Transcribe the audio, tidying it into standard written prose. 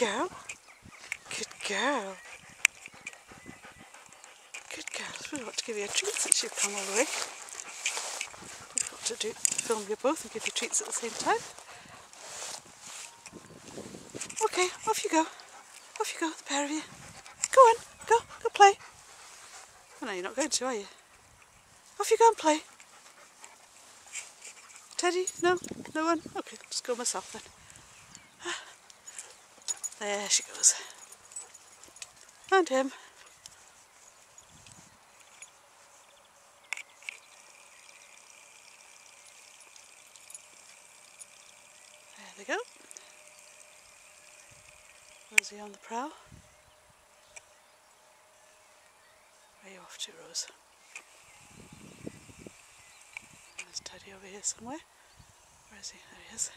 girl. Good girl. Good girl. I really want to give you a treat since you've come all the way. I've got to film you both and give you treats at the same time. Okay, off you go. Off you go, the pair of you. Go on, go play. Oh, no, you're not going to, are you? Off you go and play. Teddy? No? No one? Okay, I'll just go myself then. There she goes. And him. There they go. Rosie on the prowl. Where are you off to, Rose? There's Teddy over here somewhere. Where is he? There he is.